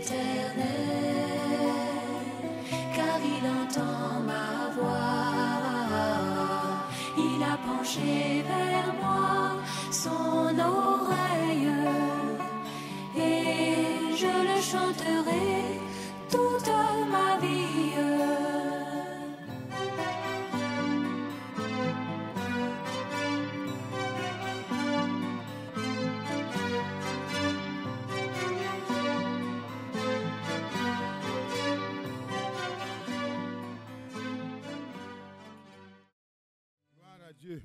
l'Éternel, car il entend ma voix. Il a penché vers moi son oreille, et je le chanterai toute ma vie. Dieu,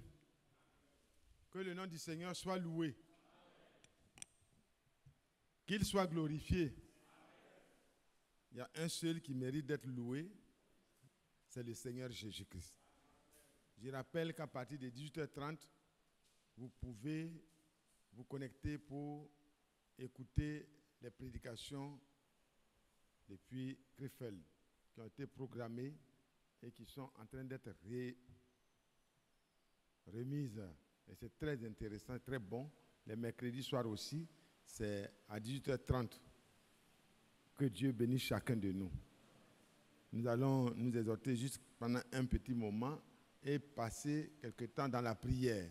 que le nom du Seigneur soit loué, qu'il soit glorifié. Il y a un seul qui mérite d'être loué, c'est le Seigneur Jésus-Christ. Je rappelle qu'à partir de 18h30, vous pouvez vous connecter pour écouter les prédications depuis Krefeld qui ont été programmées et qui sont en train d'être remises. Et c'est très intéressant, très bon. Les mercredis soirs aussi, c'est à 18h30. Que Dieu bénisse chacun de nous. Nous allons nous exhorter juste pendant un petit moment et passer quelque temps dans la prière.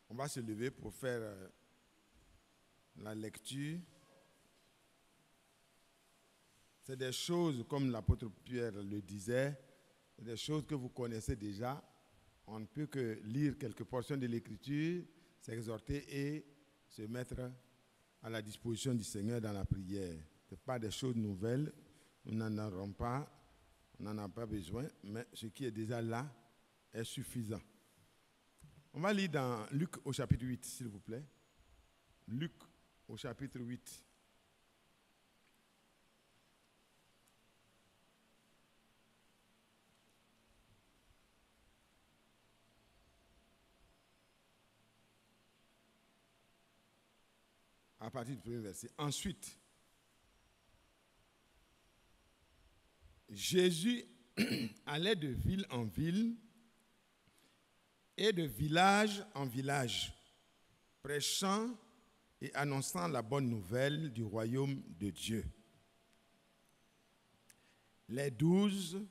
On va se lever pour faire la lecture. C'est des choses, comme l'apôtre Pierre le disait, des choses que vous connaissez déjà. On ne peut que lire quelques portions de l'Écriture, s'exhorter et se mettre à la disposition du Seigneur dans la prière. Ce n'est pas des choses nouvelles, nous n'en aurons pas, on n'en a pas besoin, mais ce qui est déjà là est suffisant. On va lire dans Luc au chapitre 8, s'il vous plaît. Luc au chapitre 8. À partir du premier verset. Ensuite, Jésus allait de ville en ville et de village en village, prêchant et annonçant la bonne nouvelle du royaume de Dieu. Les 12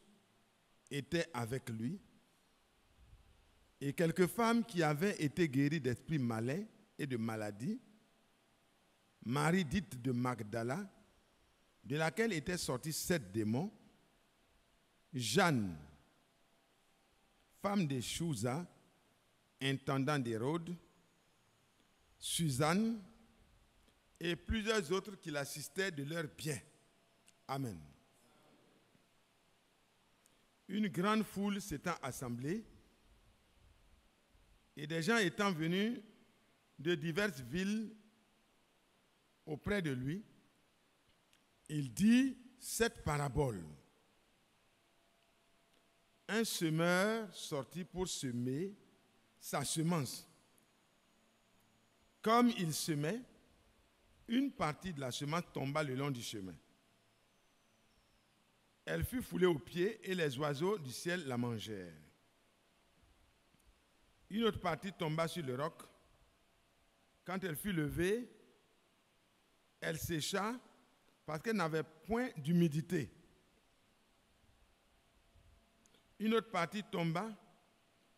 étaient avec lui, et quelques femmes qui avaient été guéries d'esprits malins et de maladies, Marie dite de Magdala, de laquelle étaient sortis 7 démons, Jeanne, femme de Chouza, intendant d'Hérode, Suzanne et plusieurs autres qui l'assistaient de leurs biens. Amen. Une grande foule s'étant assemblée et des gens étant venus de diverses villes auprès de lui, il dit cette parabole. Un semeur sortit pour semer sa semence. Comme il semait, une partie de la semence tomba le long du chemin. Elle fut foulée aux pieds et les oiseaux du ciel la mangèrent. Une autre partie tomba sur le roc. Quand elle fut levée, elle sécha parce qu'elle n'avait point d'humidité. Une autre partie tomba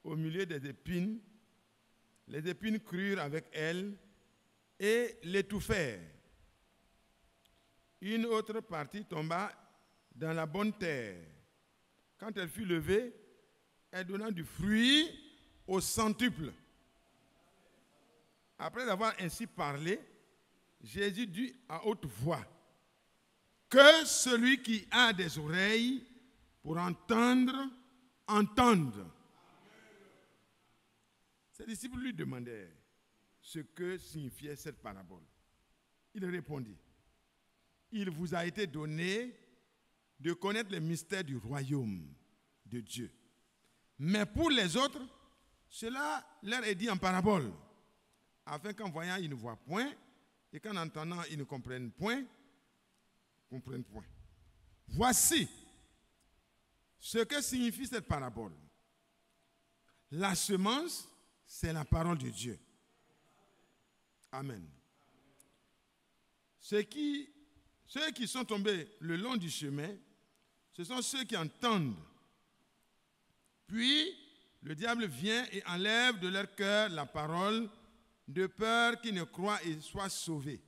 au milieu des épines. Les épines crurent avec elle et l'étouffèrent. Une autre partie tomba dans la bonne terre. Quand elle fut levée, elle donna du fruit au centuple. Après avoir ainsi parlé, Jésus dit à haute voix, que celui qui a des oreilles pour entendre, entende. Ses disciples lui demandèrent ce que signifiait cette parabole. Il répondit, il vous a été donné de connaître les mystères du royaume de Dieu. Mais pour les autres, cela leur est dit en parabole, afin qu'en voyant, ils ne voient point, et qu'en entendant, ils ne comprennent point. Voici ce que signifie cette parabole. La semence, c'est la parole de Dieu. Amen. Ceux qui sont tombés le long du chemin, ce sont ceux qui entendent. Puis, le diable vient et enlève de leur cœur la parole, de peur qu'ils ne croient et soient sauvés.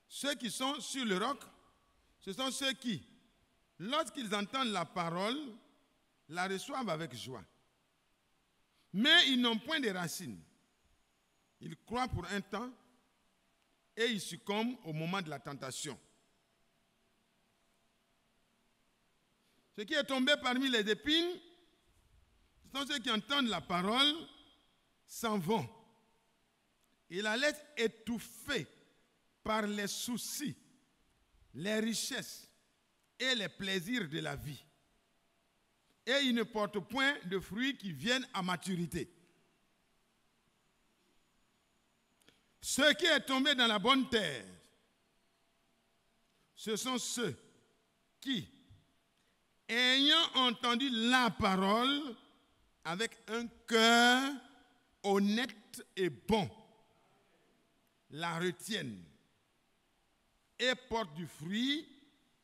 Ceux qui sont sur le roc, ce sont ceux qui, lorsqu'ils entendent la parole, la reçoivent avec joie. Mais ils n'ont point de racines. Ils croient pour un temps et ils succombent au moment de la tentation. Ce qui est tombé parmi les épines, ce sont ceux qui entendent la parole, s'en vont. Et la laissent étouffer par les soucis, les richesses et les plaisirs de la vie. Et ils ne portent point de fruits qui viennent à maturité. Ce qui est tombé dans la bonne terre, ce sont ceux qui, ayant entendu la parole avec un cœur honnête et bon, la retiennent et portent du fruit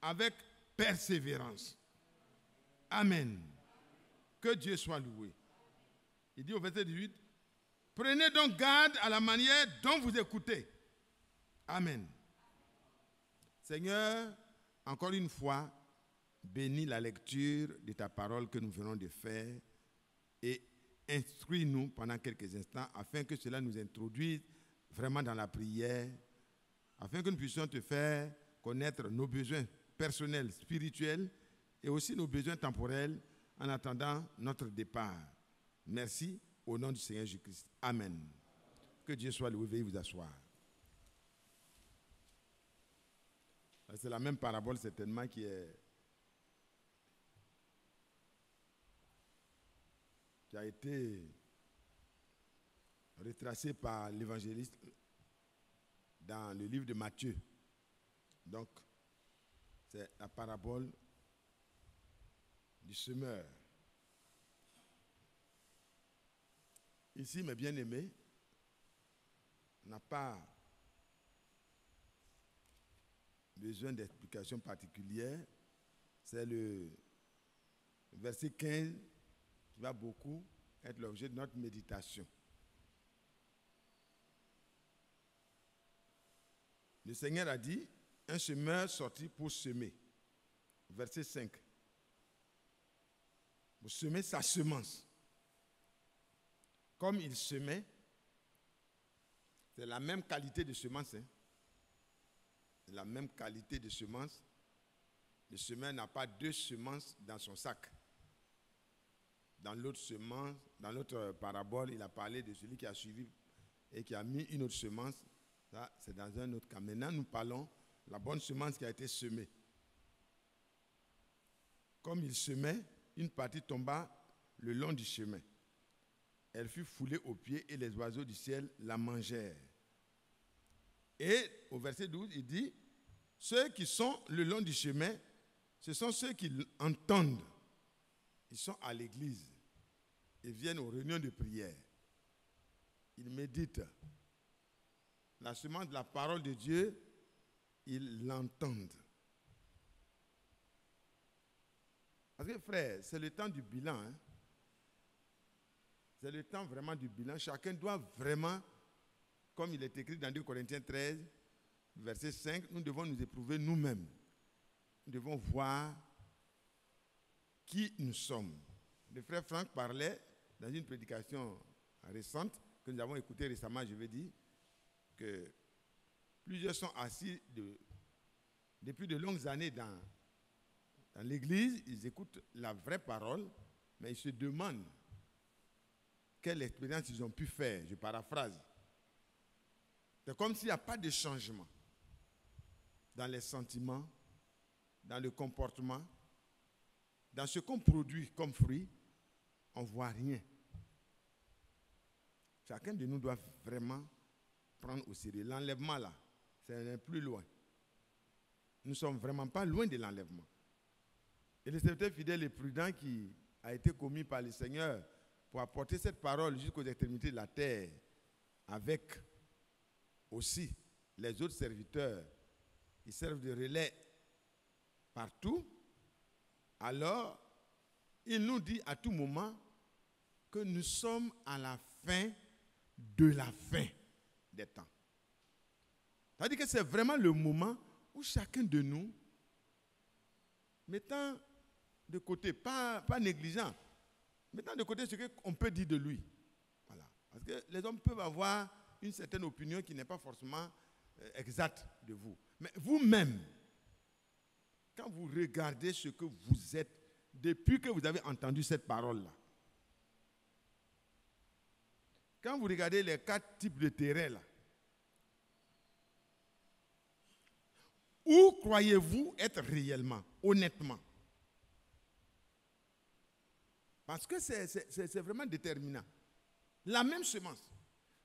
avec persévérance. Amen. Que Dieu soit loué. Il dit au verset 18, prenez donc garde à la manière dont vous écoutez. Amen. Seigneur, encore une fois, bénis la lecture de ta parole que nous venons de faire et instruis-nous pendant quelques instants afin que cela nous introduise vraiment dans la prière, afin que nous puissions te faire connaître nos besoins personnels, spirituels et aussi nos besoins temporels en attendant notre départ. Merci au nom du Seigneur Jésus-Christ. Amen. Que Dieu soit loué. Veuillez vous asseoir. C'est la même parabole certainement qui a été retracée par l'évangéliste dans le livre de Matthieu. Donc, c'est la parabole du semeur. Ici, mes bien-aimés, on n'a pas besoin d'explications particulières. C'est le verset 15 qui va beaucoup être l'objet de notre méditation. Le Seigneur a dit, un semeur sortit pour semer. Verset 5. Pour semer sa semence. Comme il semait, c'est la même qualité de semence. C'est la même qualité de semence. Le semeur n'a pas deux semences dans son sac. Dans l'autre parabole, il a parlé de celui qui a suivi et qui a mis une autre semence. Ça, c'est dans un autre cas. Maintenant, nous parlons de la bonne semence qui a été semée. Comme il semait, une partie tomba le long du chemin. Elle fut foulée aux pieds et les oiseaux du ciel la mangèrent. Et au verset 12, il dit, ceux qui sont le long du chemin, ce sont ceux qui entendent. Ils sont à l'église. Ils viennent aux réunions de prière. Ils méditent. La semence de la parole de Dieu, ils l'entendent. Parce que frère, c'est le temps du bilan. C'est le temps vraiment du bilan. Chacun doit vraiment, comme il est écrit dans 2 Corinthiens 13, verset 5, nous devons nous éprouver nous-mêmes. Nous devons voir qui nous sommes. Le frère Franck parlait dans une prédication récente que nous avons écoutée récemment, je vais dire, que plusieurs sont assis depuis de longues années dans l'église, ils écoutent la vraie parole, mais ils se demandent quelle expérience ils ont pu faire. Je paraphrase. C'est comme s'il n'y a pas de changement dans les sentiments, dans le comportement, dans ce qu'on produit comme fruit, on ne voit rien. Chacun de nous doit vraiment prendre au sérieux. L'enlèvement là, c'est plus loin. Nous ne sommes vraiment pas loin de l'enlèvement. Et le serviteur fidèle et prudent qui a été commis par le Seigneur pour apporter cette parole jusqu'aux extrémités de la terre, avec aussi les autres serviteurs qui servent de relais partout, alors il nous dit à tout moment que nous sommes à la fin de la fin des temps. C'est-à-dire que c'est vraiment le moment où chacun de nous, mettant de côté, pas négligent, mettant de côté ce qu'on peut dire de lui. Voilà. Parce que les hommes peuvent avoir une certaine opinion qui n'est pas forcément exacte de vous. Mais vous-même, quand vous regardez ce que vous êtes, depuis que vous avez entendu cette parole-là, quand vous regardez les 4 types de terrains là, où croyez-vous être réellement, honnêtement? Parce que c'est vraiment déterminant. La même semence.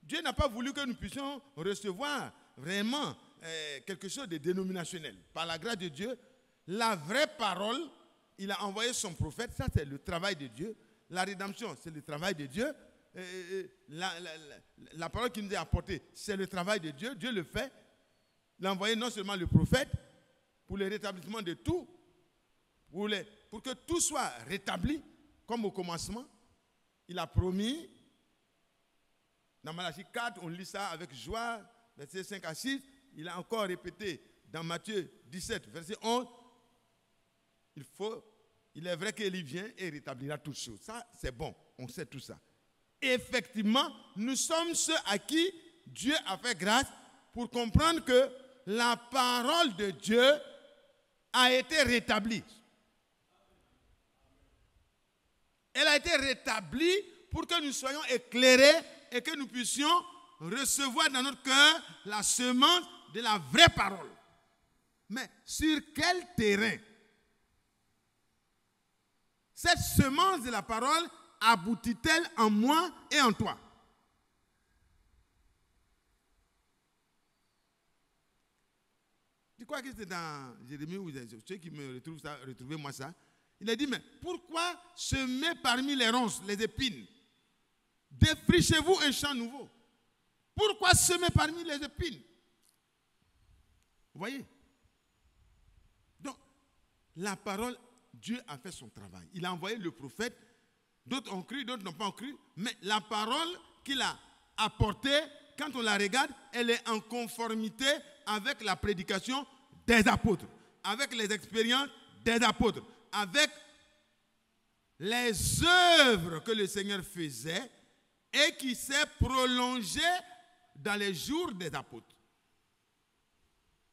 Dieu n'a pas voulu que nous puissions recevoir vraiment quelque chose de dénominationnel. Par la grâce de Dieu, la vraie parole, il a envoyé son prophète, ça c'est le travail de Dieu. La rédemption, c'est le travail de Dieu. La parole qu'il nous a apportée, c'est le travail de Dieu. Dieu le fait. Il a envoyé non seulement le prophète pour le rétablissement de tout, pour que tout soit rétabli comme au commencement. Il a promis, dans Malachie 4, on lit ça avec joie, versets 5 à 6. Il a encore répété dans Matthieu 17, verset 11. Il est vrai qu'il vient et rétablira toutes choses. Ça, c'est bon, on sait tout ça. Et effectivement, nous sommes ceux à qui Dieu a fait grâce pour comprendre que la parole de Dieu a été rétablie. Elle a été rétablie pour que nous soyons éclairés et que nous puissions recevoir dans notre cœur la semence de la vraie parole. Mais sur quel terrain cette semence de la parole aboutit-elle en moi et en toi? Je crois que c'était dans Jérémie, ou ceux qui me retrouvent ça, retrouvez-moi ça. Il a dit, mais pourquoi semer parmi les ronces, les épines? Défrichez-vous un champ nouveau. Pourquoi semer parmi les épines? Vous voyez? Donc, la parole, Dieu a fait son travail. Il a envoyé le prophète. D'autres ont cru, d'autres n'ont pas cru. Mais la parole qu'il a apportée, quand on la regarde, elle est en conformité avec la prédication des apôtres, avec les expériences des apôtres, avec les œuvres que le Seigneur faisait et qui s'est prolongée dans les jours des apôtres.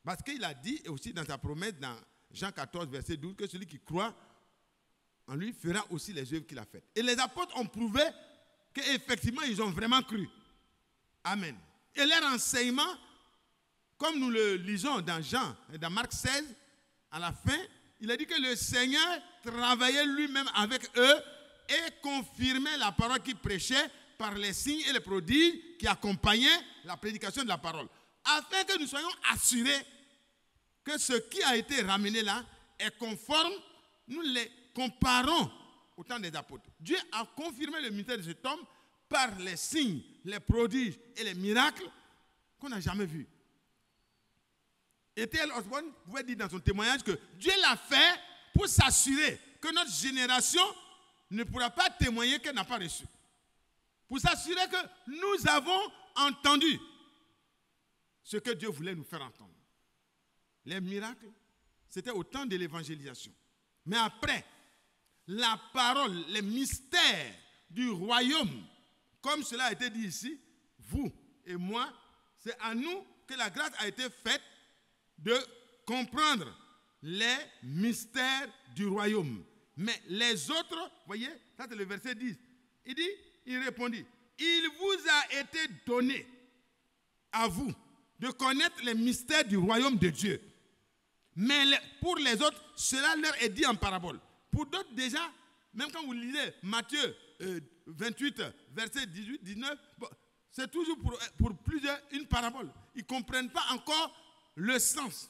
Parce qu'il a dit, et aussi dans sa promesse, dans Jean 14, verset 12, que celui qui croit en lui fera aussi les œuvres qu'il a faites. Et les apôtres ont prouvé qu'effectivement, ils ont vraiment cru. Amen. Et leur enseignement, comme nous le lisons dans Marc 16, à la fin, il a dit que le Seigneur travaillait lui-même avec eux et confirmait la parole qu'il prêchait par les signes et les prodiges qui accompagnaient la prédication de la parole. Afin que nous soyons assurés que ce qui a été ramené là est conforme, nous les comparons au temps des apôtres. Dieu a confirmé le ministère de cet homme par les signes, les prodiges et les miracles qu'on n'a jamais vus. Et T.L. Osborne pouvait dire dans son témoignage que Dieu l'a fait pour s'assurer que notre génération ne pourra pas témoigner qu'elle n'a pas reçu. Pour s'assurer que nous avons entendu ce que Dieu voulait nous faire entendre. Les miracles, c'était au temps de l'évangélisation. Mais après, la parole, les mystères du royaume, comme cela a été dit ici, vous et moi, c'est à nous que la grâce a été faite de comprendre les mystères du royaume. Mais les autres, voyez, ça c'est le verset 10. Il répondit, il vous a été donné à vous de connaître les mystères du royaume de Dieu. Mais pour les autres, cela leur est dit en parabole. Pour d'autres déjà, même quand vous lisez Matthieu 28, verset 18, 19, c'est toujours pour plusieurs une parabole. Ils ne comprennent pas encore le sens.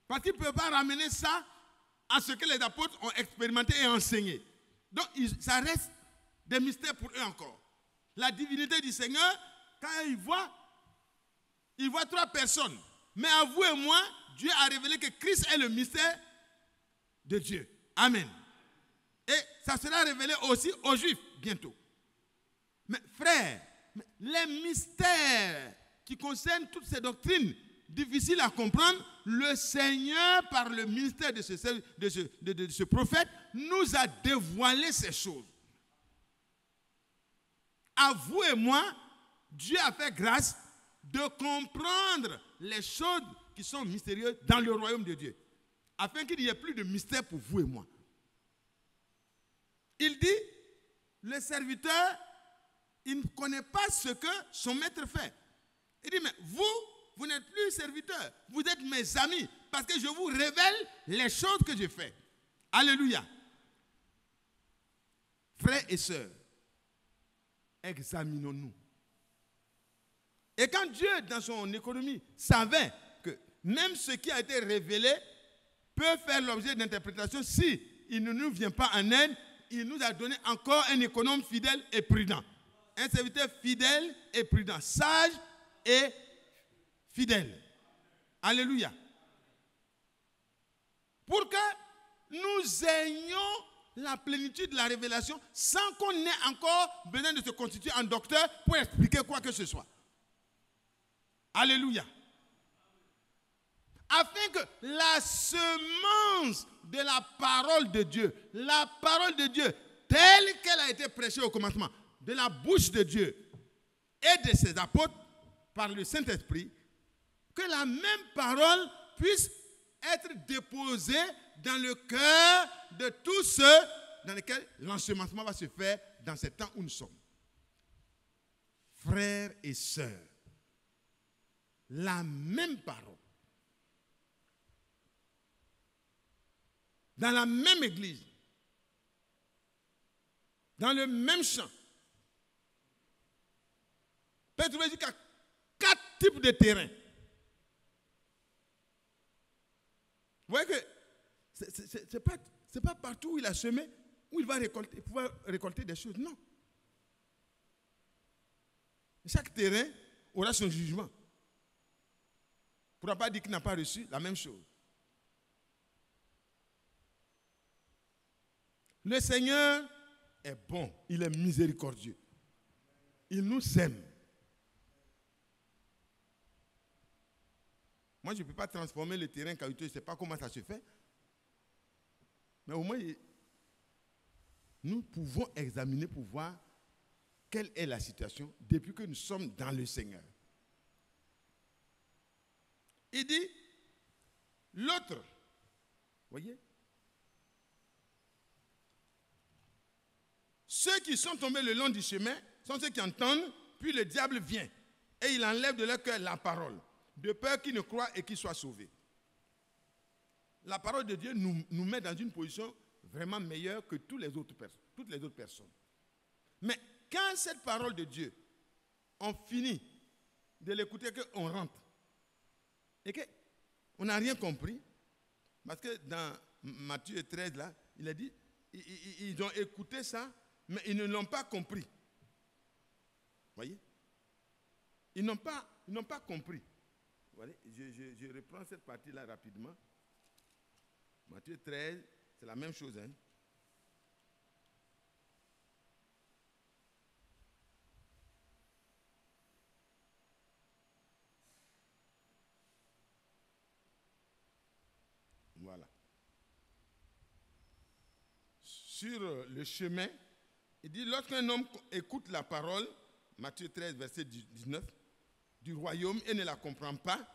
Parce qu'ils ne peuvent pas ramener ça à ce que les apôtres ont expérimenté et enseigné. Donc, ça reste des mystères pour eux encore. La divinité du Seigneur, quand il voit 3 personnes. Mais à vous et moi, Dieu a révélé que Christ est le mystère de Dieu. Amen. Et ça sera révélé aussi aux Juifs bientôt. Mais frères, les mystères qui concernent toutes ces doctrines difficiles à comprendre, le Seigneur, par le ministère de ce prophète, nous a dévoilé ces choses. À vous et moi, Dieu a fait grâce de comprendre les choses qui sont mystérieuses dans le royaume de Dieu, afin qu'il n'y ait plus de mystère pour vous et moi. Il dit, le serviteur, il ne connaît pas ce que son maître fait. Il dit, mais vous n'êtes plus serviteur, vous êtes mes amis, parce que je vous révèle les choses que je fais. Alléluia. Frères et sœurs, examinons-nous. Et quand Dieu, dans son économie, savait que même ce qui a été révélé peut faire l'objet d'interprétation, si il ne nous vient pas en aide, il nous a donné encore un économe fidèle et prudent. Un serviteur fidèle et prudent, sage et fidèle. Alléluia. Pour que nous ayons la plénitude de la révélation sans qu'on ait encore besoin de se constituer en docteur pour expliquer quoi que ce soit. Alléluia. Afin que la semence de la parole de Dieu, telle qu'elle a été prêchée au commencement, de la bouche de Dieu et de ses apôtres par le Saint-Esprit, que la même parole puisse être déposée dans le cœur de tous ceux dans lesquels l'ensemencement va se faire dans ces temps où nous sommes. Frères et sœurs, la même parole, dans la même église, dans le même champ, peut trouver jusqu'à 4 types de terrains. Vous voyez que ce n'est pas partout où il a semé où il va pouvoir récolter des choses. Non. Chaque terrain aura son jugement. On ne pourra pas dire qu'il n'a pas reçu la même chose. Le Seigneur est bon, il est miséricordieux. Il nous aime. Moi, je ne peux pas transformer le terrain caillouteux, je ne sais pas comment ça se fait. Mais au moins, nous pouvons examiner pour voir quelle est la situation depuis que nous sommes dans le Seigneur. Il dit, l'autre, voyez, ceux qui sont tombés le long du chemin sont ceux qui entendent, puis le diable vient et il enlève de leur cœur la parole, de peur qu'ils ne croient et qu'ils soient sauvés. La parole de Dieu nous met dans une position vraiment meilleure que toutes les autres personnes. Mais quand cette parole de Dieu, on finit de l'écouter, qu'on rentre, et qu'on n'a rien compris, parce que dans Matthieu 13, là, il a dit, ils ont écouté ça, mais ils ne l'ont pas compris. Vous voyez? Ils n'ont pas compris. Voyez? Je reprends cette partie-là rapidement. Matthieu 13, c'est la même chose. Hein? Voilà. Sur le chemin, il dit, lorsqu'un homme écoute la parole, Matthieu 13, verset 19, du royaume et ne la comprend pas,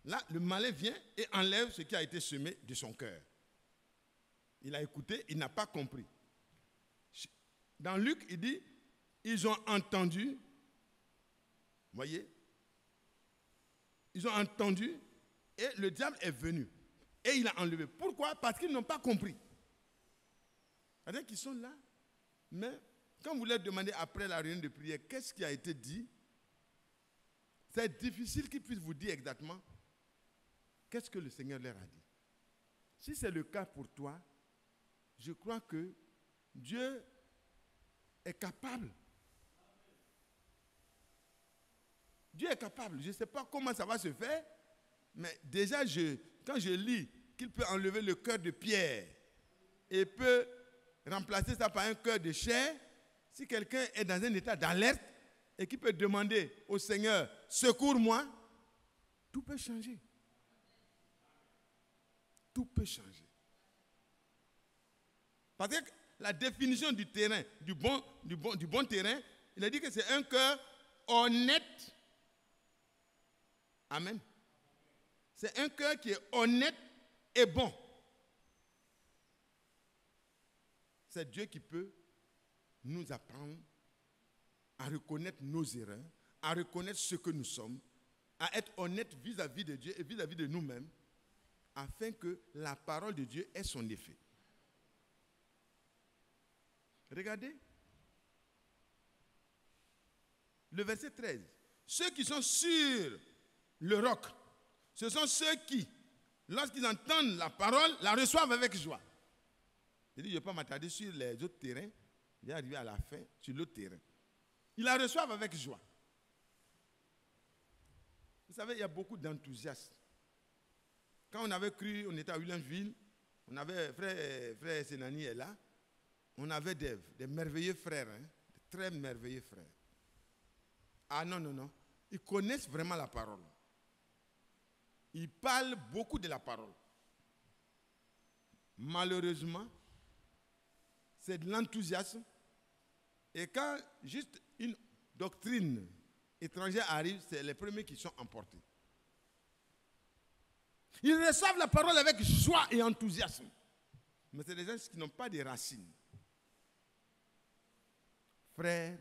là, le malin vient et enlève ce qui a été semé de son cœur. Il a écouté, il n'a pas compris. Dans Luc, il dit, ils ont entendu, voyez, ils ont entendu et le diable est venu. Et il a enlevé. Pourquoi? Parce qu'ils n'ont pas compris. C'est-à-dire qu'ils sont là, mais quand vous leur demandez après la réunion de prière, qu'est-ce qui a été dit, c'est difficile qu'ils puissent vous dire exactement qu'est-ce que le Seigneur leur a dit. Si c'est le cas pour toi, je crois que Dieu est capable. Dieu est capable. Je ne sais pas comment ça va se faire, mais déjà, quand je lis qu'il peut enlever le cœur de pierre et peut remplacer ça par un cœur de chair, si quelqu'un est dans un état d'alerte et qui peut demander au Seigneur, secours-moi, tout peut changer. Tout peut changer. Parce que la définition du terrain, du bon terrain, il a dit que c'est un cœur honnête. Amen. C'est un cœur qui est honnête et bon. C'est Dieu qui peut nous apprendre à reconnaître nos erreurs, à reconnaître ce que nous sommes, à être honnête vis-à-vis de Dieu et vis-à-vis de nous-mêmes, afin que la parole de Dieu ait son effet. Regardez le verset 13. Ceux qui sont sur le roc, ce sont ceux qui, lorsqu'ils entendent la parole, la reçoivent avec joie. Je dis, je ne vais pas m'attarder sur les autres terrains. Je vais arriver à la fin sur l'autre terrain. Ils la reçoivent avec joie. Vous savez, il y a beaucoup d'enthousiasme. Quand on avait cru, on était à Williamsville, on avait, frère Senani est là, on avait des merveilleux frères, hein, de très merveilleux frères. Ah non. Ils connaissent vraiment la parole. Ils parlent beaucoup de la parole. Malheureusement, c'est de l'enthousiasme. Et quand juste une doctrine étrangère arrive, c'est les premiers qui sont emportés. Ils reçoivent la parole avec joie et enthousiasme. Mais c'est des gens qui n'ont pas de racines. Frères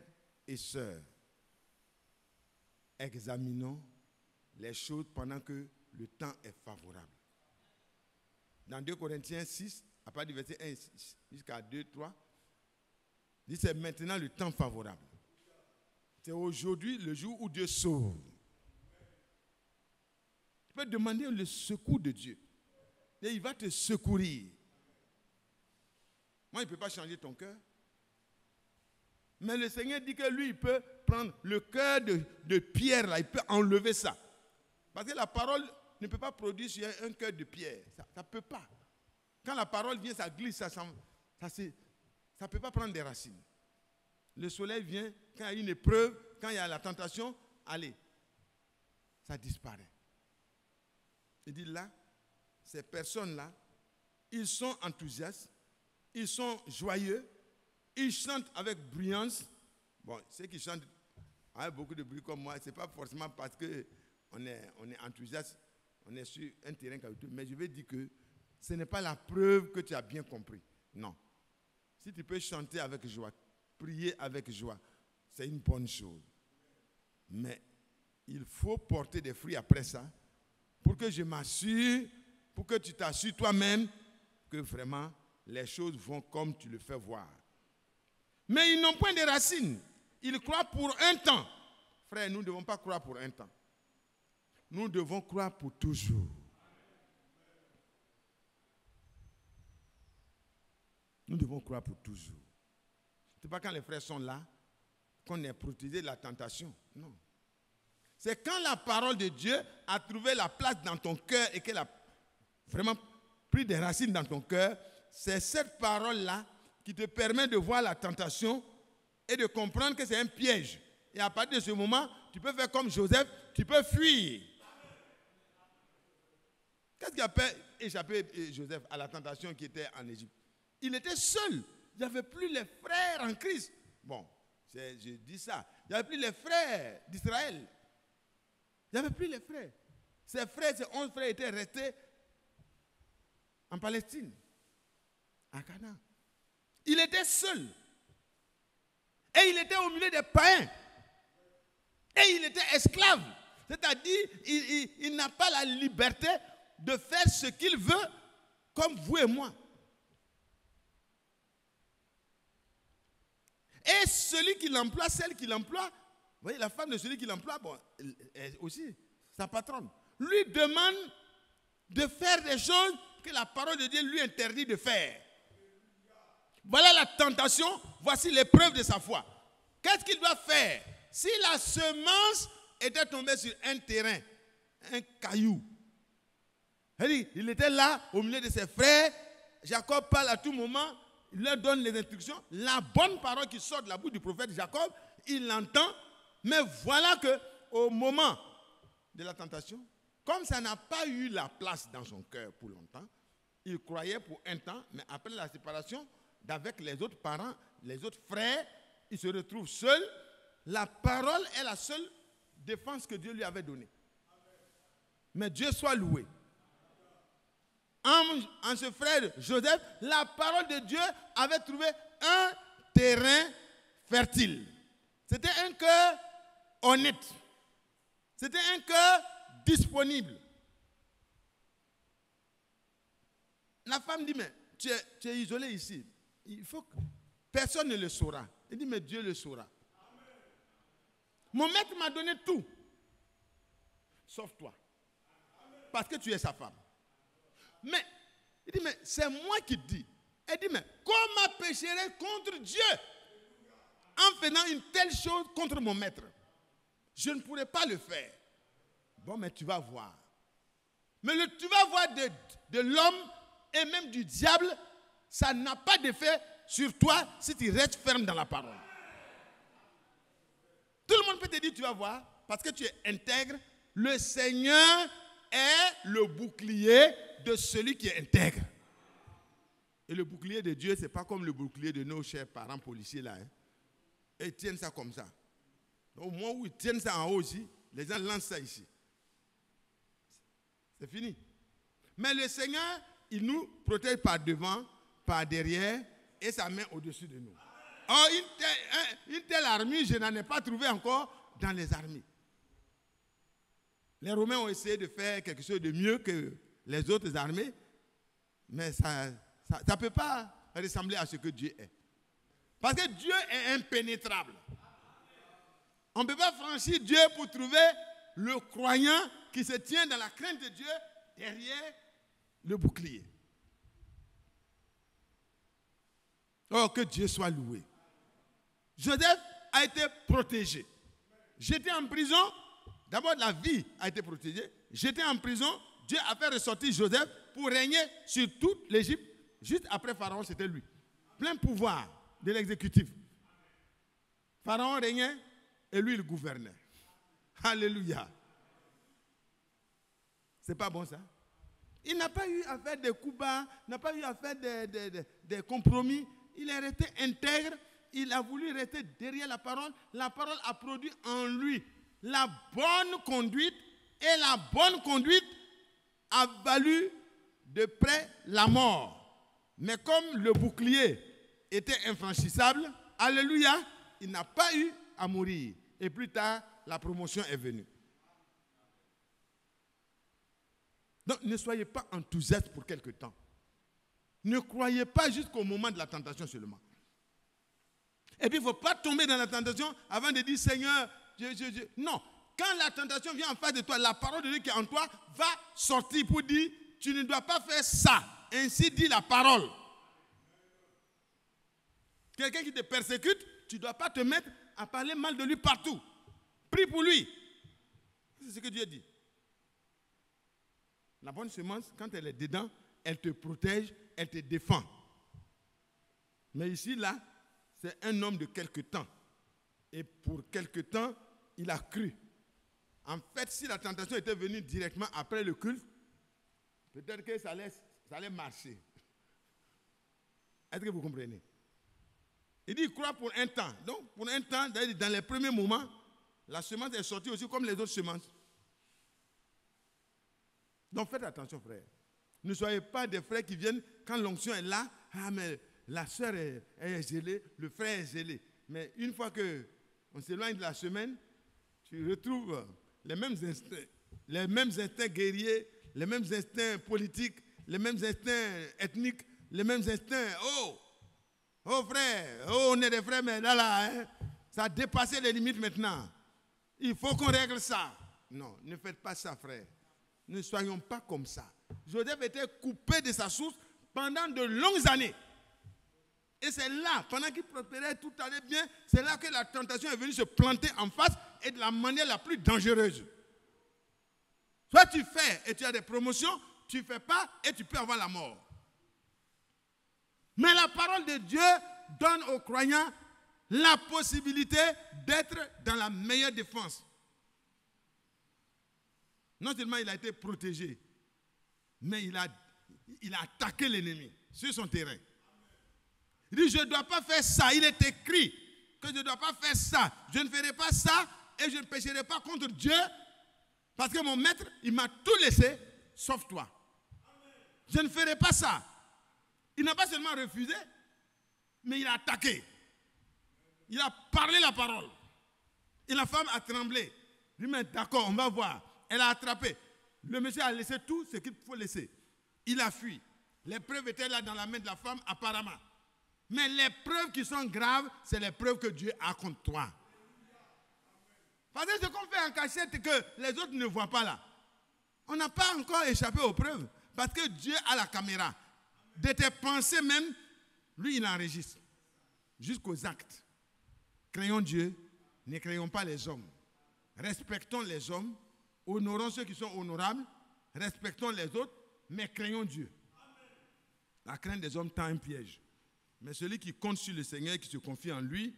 et sœurs, examinons les choses pendant que le temps est favorable. Dans 2 Corinthiens 6, à partir du verset 1 jusqu'à 2, 3, dit c'est maintenant le temps favorable. C'est aujourd'hui le jour où Dieu sauve. Tu peux demander le secours de Dieu. Et il va te secourir. Moi, il ne peut pas changer ton cœur. Mais le Seigneur dit que lui, il peut prendre le cœur de pierre, là, il peut enlever ça. Parce que la parole ne peut pas produire sur un cœur de pierre. Ça ne peut pas. Quand la parole vient, ça glisse, ça ne peut pas prendre des racines. Le soleil vient, quand il y a une épreuve, quand il y a la tentation, allez, ça disparaît. Il dit là, ces personnes-là, ils sont enthousiastes, ils sont joyeux, ils chantent avec brillance. Bon, ceux qui chantent avec beaucoup de bruit comme moi, ce n'est pas forcément parce qu'on est enthousiaste, on est sur un terrain caillouteux, mais je vais dire que ce n'est pas la preuve que tu as bien compris. Non. Si tu peux chanter avec joie, prier avec joie, c'est une bonne chose. Mais il faut porter des fruits après ça pour que je m'assure, pour que tu t'assures toi-même que vraiment les choses vont comme tu le fais voir. Mais ils n'ont point de racines. Ils croient pour un temps. Frère, nous ne devons pas croire pour un temps. Nous devons croire pour toujours. Nous devons croire pour toujours. Ce n'est pas quand les frères sont là qu'on est protégé de la tentation. Non. C'est quand la parole de Dieu a trouvé la place dans ton cœur et qu'elle a vraiment pris des racines dans ton cœur. C'est cette parole-là qui te permet de voir la tentation et de comprendre que c'est un piège. Et à partir de ce moment, tu peux faire comme Joseph, tu peux fuir. Qu'est-ce qui a fait échapper Joseph à la tentation qui était en Égypte? Il était seul. Il n'y avait plus les frères en Christ. Bon, je dis ça. Il n'y avait plus les frères d'Israël. Il n'y avait plus les frères. Ses frères, ses 11 frères étaient restés en Palestine, à Canaan. Il était seul. Et il était au milieu des païens. Et il était esclave. C'est-à-dire, il n'a pas la liberté de faire ce qu'il veut, comme vous et moi. Et celui qui l'emploie, celle qui l'emploie, vous voyez, la femme de celui qui l'emploie, bon, elle aussi, sa patronne, lui demande de faire des choses que la parole de Dieu lui interdit de faire. Voilà la tentation, voici l'épreuve de sa foi. Qu'est-ce qu'il doit faire? Si la semence était tombée sur un terrain, un caillou, il était là au milieu de ses frères, Jacob parle à tout moment, il leur donne les instructions, la bonne parole qui sort de la bouche du prophète Jacob, il l'entend, mais voilà que au moment de la tentation, comme ça n'a pas eu la place dans son cœur pour longtemps, il croyait pour un temps, mais après la séparation d'avec les autres parents, les autres frères, il se retrouve seul. La parole est la seule défense que Dieu lui avait donnée. Mais Dieu soit loué. En ce frère Joseph, la parole de Dieu avait trouvé un terrain fertile. C'était un cœur honnête. C'était un cœur disponible. La femme dit, mais tu es isolé ici. Il faut que personne ne le saura. Il dit, mais Dieu le saura. Amen. Mon maître m'a donné tout. Sauf toi. Amen. Parce que tu es sa femme. Mais, il dit, mais c'est moi qui dis. Elle dit, mais comment pécherai contre Dieu en faisant une telle chose contre mon maître? Je ne pourrai pas le faire. Bon, mais tu vas voir. Mais tu vas voir de l'homme et même du diable, ça n'a pas d'effet sur toi si tu restes ferme dans la parole. Tout le monde peut te dire, tu vas voir, parce que tu es intègre. Le Seigneur est le bouclier de celui qui est intègre. Et le bouclier de Dieu, ce n'est pas comme le bouclier de nos chers parents policiers là. Hein. Et ils tiennent ça comme ça. Donc, au moment où ils tiennent ça en haut aussi, les gens lancent ça ici. C'est fini. Mais le Seigneur, il nous protège par devant, par derrière, et sa main au-dessus de nous. Or, une telle armure, je n'en ai pas trouvé encore dans les armées. Les Romains ont essayé de faire quelque chose de mieux que les autres armées, mais ça ne peut pas ressembler à ce que Dieu est. Parce que Dieu est impénétrable. On ne peut pas franchir Dieu pour trouver le croyant qui se tient dans la crainte de Dieu derrière le bouclier. Oh, que Dieu soit loué. Joseph a été protégé. J'étais en prison. D'abord, la vie a été protégée. J'étais en prison. Dieu a fait ressortir Joseph pour régner sur toute l'Égypte. Juste après Pharaon, c'était lui. Plein pouvoir de l'exécutif. Pharaon régnait et lui, il gouvernait. Alléluia. C'est pas bon ça? Il n'a pas eu à faire des coups bas, n'a pas eu à faire des compromis. Il est resté intègre. Il a voulu rester derrière la parole. La parole a produit en lui la bonne conduite. Et la bonne conduite a valu de près la mort. Mais comme le bouclier était infranchissable, alléluia, il n'a pas eu à mourir. Et plus tard, la promotion est venue. Donc, ne soyez pas enthousiastes pour quelque temps. Ne croyez pas jusqu'au moment de la tentation seulement. Et puis, il ne faut pas tomber dans la tentation avant de dire, Seigneur, non. Quand la tentation vient en face de toi, la parole de Dieu qui est en toi va sortir pour dire, tu ne dois pas faire ça. Ainsi dit la parole. Quelqu'un qui te persécute, tu ne dois pas te mettre à parler mal de lui partout. Prie pour lui. C'est ce que Dieu dit. La bonne semence, quand elle est dedans, elle te protège, elle te défend. Mais ici, là, c'est un homme de quelque temps. Et pour quelque temps, il a cru. En fait, si la tentation était venue directement après le culte, peut-être que ça allait marcher. Est-ce que vous comprenez? Il dit, il croit pour un temps. Donc, pour un temps, dans les premiers moments, la semence est sortie aussi comme les autres semences. Donc, faites attention, frère. Ne soyez pas des frères qui viennent, quand l'onction est là, ah, mais la soeur est zélée, le frère est zélé. Mais une fois qu'on s'éloigne de la semaine, tu retrouves les mêmes instincts guerriers, les mêmes instincts politiques, les mêmes instincts ethniques, les mêmes instincts. Oh frère, on est des frères, mais là, hein, ça a dépassé les limites maintenant. Il faut qu'on règle ça. Non, ne faites pas ça, frère. Ne soyons pas comme ça. Joseph était coupé de sa source pendant de longues années. Et c'est là, pendant qu'il prospérait, tout allait bien, c'est là que la tentation est venue se planter en face et de la manière la plus dangereuse. Soit tu fais et tu as des promotions, tu ne fais pas et tu peux avoir la mort. Mais la parole de Dieu donne aux croyants la possibilité d'être dans la meilleure défense. Non seulement il a été protégé, mais il a attaqué l'ennemi sur son terrain. Il dit, je ne dois pas faire ça. Il est écrit que je ne dois pas faire ça. Je ne ferai pas ça et je ne pécherai pas contre Dieu parce que mon maître, il m'a tout laissé, sauf toi. Je ne ferai pas ça. Il n'a pas seulement refusé, mais il a attaqué. Il a parlé la parole. Et la femme a tremblé. Il dit, mais d'accord, on va voir. Elle a attrapé. Le monsieur a laissé tout ce qu'il faut laisser. Il a fui. Les preuves étaient là dans la main de la femme, apparemment. Mais les preuves qui sont graves, c'est les preuves que Dieu a contre toi. Parce que ce qu'on fait en cachette et que les autres ne voient pas là, on n'a pas encore échappé aux preuves. Parce que Dieu a la caméra. De tes pensées même, lui, il enregistre. Jusqu'aux actes. Craignons Dieu, ne craignons pas les hommes. Respectons les hommes, honorons ceux qui sont honorables, respectons les autres, mais craignons Dieu. La crainte des hommes tend un piège. Mais celui qui compte sur le Seigneur et qui se confie en lui,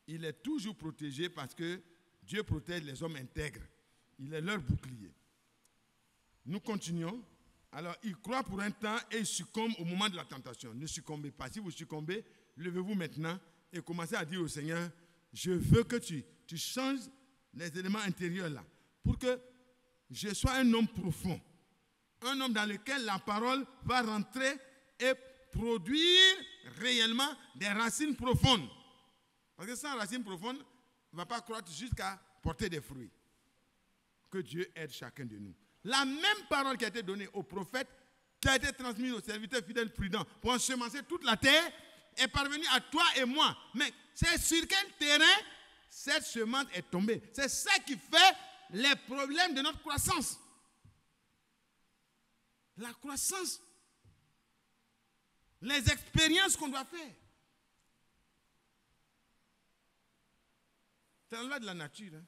il est toujours protégé parce que Dieu protège les hommes intègres. Il est leur bouclier. Nous continuons. Alors, il croit pour un temps et il succombe au moment de la tentation. Ne succombez pas. Si vous succombez, levez-vous maintenant et commencez à dire au Seigneur, je veux que tu changes les éléments intérieurs là pour que je sois un homme profond. Un homme dans lequel la parole va rentrer et produire réellement des racines profondes. Parce que sans racines profondes, on ne va pas croître jusqu'à porter des fruits. Que Dieu aide chacun de nous. La même parole qui a été donnée aux prophètes, qui a été transmise aux serviteurs fidèles prudents pour ensemencer toute la terre, est parvenue à toi et moi. Mais c'est sur quel terrain cette semence est tombée? C'est ça qui fait les problèmes de notre croissance. La croissance. Les expériences qu'on doit faire. C'est la loi de la nature. Hein?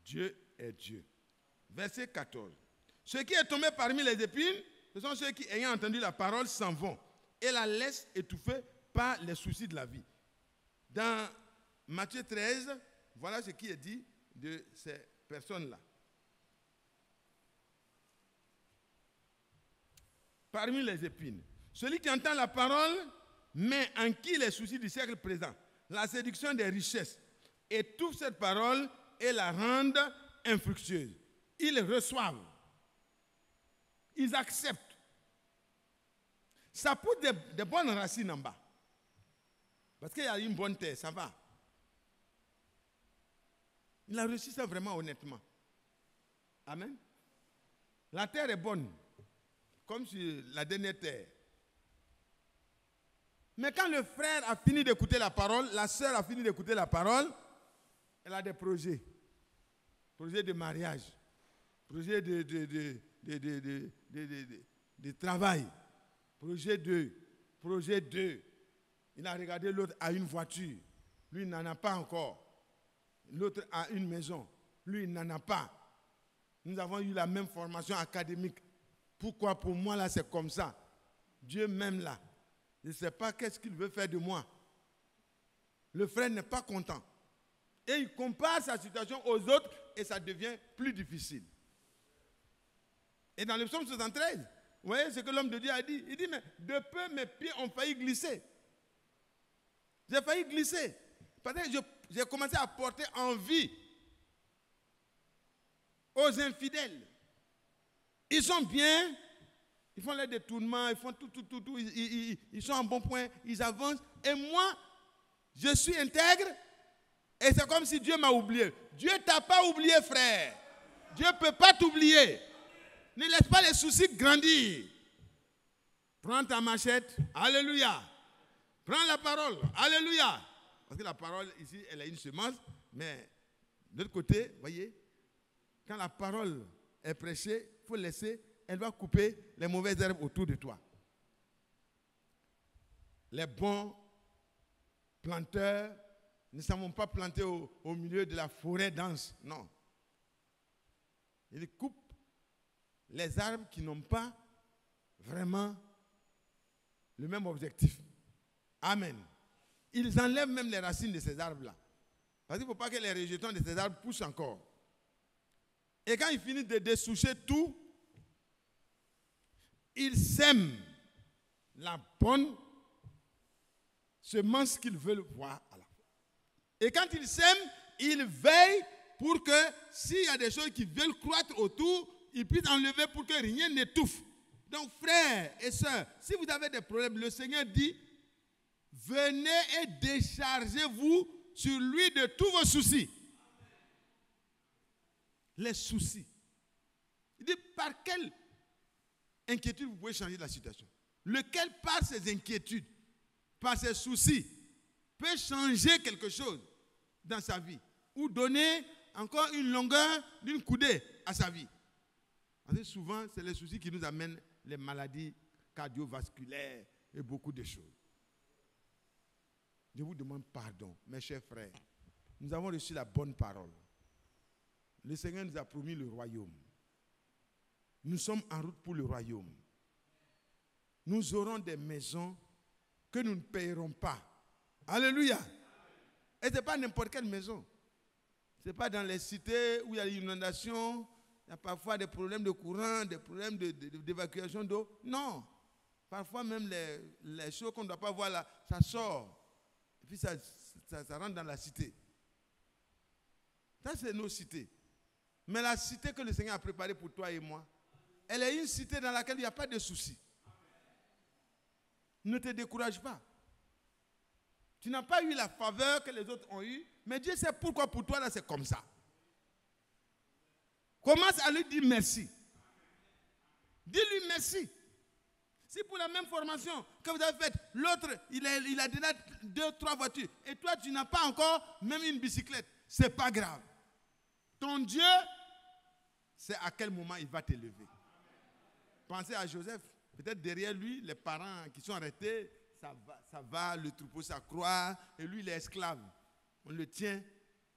Dieu est Dieu. Verset 14. Ceux qui est tombé parmi les épines, ce sont ceux qui, ayant entendu la parole, s'en vont et la laissent étouffer par les soucis de la vie. Dans Matthieu 13, voilà ce qui est dit de ces personnes-là. Parmi les épines, celui qui entend la parole, mais en qui les soucis du siècle présent, la séduction des richesses, étouffe cette parole et la rendent infructueuse. Ils reçoivent, ils acceptent. Ça pousse des bonnes racines en bas. Parce qu'il y a une bonne terre, ça va. Il a reçu ça vraiment honnêtement. Amen. La terre est bonne. Comme sur la dernière terre. Mais quand le frère a fini d'écouter la parole, la sœur a fini d'écouter la parole, elle a des projets. Projets de mariage. Projets de travail. Projet 2. Il a regardé l'autre a une voiture. Lui, il n'en a pas encore. L'autre a une maison. Lui, il n'en a pas. Nous avons eu la même formation académique. Pourquoi pour moi là c'est comme ça? Dieu m'aime là. Je ne sais pas qu'est-ce qu'il veut faire de moi. Le frère n'est pas content. Et il compare sa situation aux autres et ça devient plus difficile. Et dans le psaume 73, vous voyez ce que l'homme de Dieu a dit? Il dit, mais de peu mes pieds ont failli glisser. J'ai failli glisser. Parce que j'ai commencé à porter envie aux infidèles. Ils sont bien, ils font les détournements, ils font tout, ils sont en bon point, ils avancent. Et moi, je suis intègre et c'est comme si Dieu m'a oublié. Dieu ne t'a pas oublié, frère. Dieu ne peut pas t'oublier. Ne laisse pas les soucis grandir. Prends ta machette, alléluia. Prends la parole, alléluia. Parce que la parole ici, elle a une semence, mais de l'autre côté, voyez, quand la parole est prêchée, il faut laisser, elle va couper les mauvaises herbes autour de toi. les bons planteurs ne savons pas planter au milieu de la forêt dense. Non. Ils coupent les arbres qui n'ont pas vraiment le même objectif. Amen. Ils enlèvent même les racines de ces arbres-là. Parce qu'il ne faut pas que les rejetons de ces arbres poussent encore. Et quand ils finissent de dessoucher tout, ils sèment la bonne semence qu'ils veulent voir à la fin. Et quand ils sèment, ils veillent pour que s'il y a des choses qui veulent croître autour, ils puissent enlever pour que rien n'étouffe. Donc frères et sœurs, si vous avez des problèmes, le Seigneur dit, venez et déchargez-vous sur lui de tous vos soucis. Les soucis. Il dit, par quelle inquiétude vous pouvez changer la situation? Lequel, par ses inquiétudes, par ses soucis, peut changer quelque chose dans sa vie ou donner encore une longueur d'une coudée à sa vie? Parce que souvent, c'est les soucis qui nous amènent les maladies cardiovasculaires et beaucoup de choses. Je vous demande pardon, mes chers frères. Nous avons reçu la bonne parole. Le Seigneur nous a promis le royaume. Nous sommes en route pour le royaume. Nous aurons des maisons que nous ne payerons pas. Alléluia. Et ce n'est pas n'importe quelle maison. Ce n'est pas dans les cités où il y a l'inondation, il y a parfois des problèmes de courant, des problèmes d'évacuation d'eau. Non. Parfois même les choses qu'on ne doit pas voir là, ça sort. Et puis ça rentre dans la cité. Ça, c'est nos cités. Mais la cité que le Seigneur a préparée pour toi et moi, elle est une cité dans laquelle il n'y a pas de soucis. Ne te décourage pas. Tu n'as pas eu la faveur que les autres ont eue, mais Dieu sait pourquoi pour toi là c'est comme ça. Commence à lui dire merci. Dis-lui merci. Si pour la même formation que vous avez faite, l'autre il a déjà 2-3 voitures et toi tu n'as pas encore même une bicyclette, c'est pas grave. Ton Dieu, c'est à quel moment il va t'élever. Pensez à Joseph. Peut-être derrière lui, les parents qui sont arrêtés, ça va, le troupeau s'accroît, et lui, il est esclave. On le tient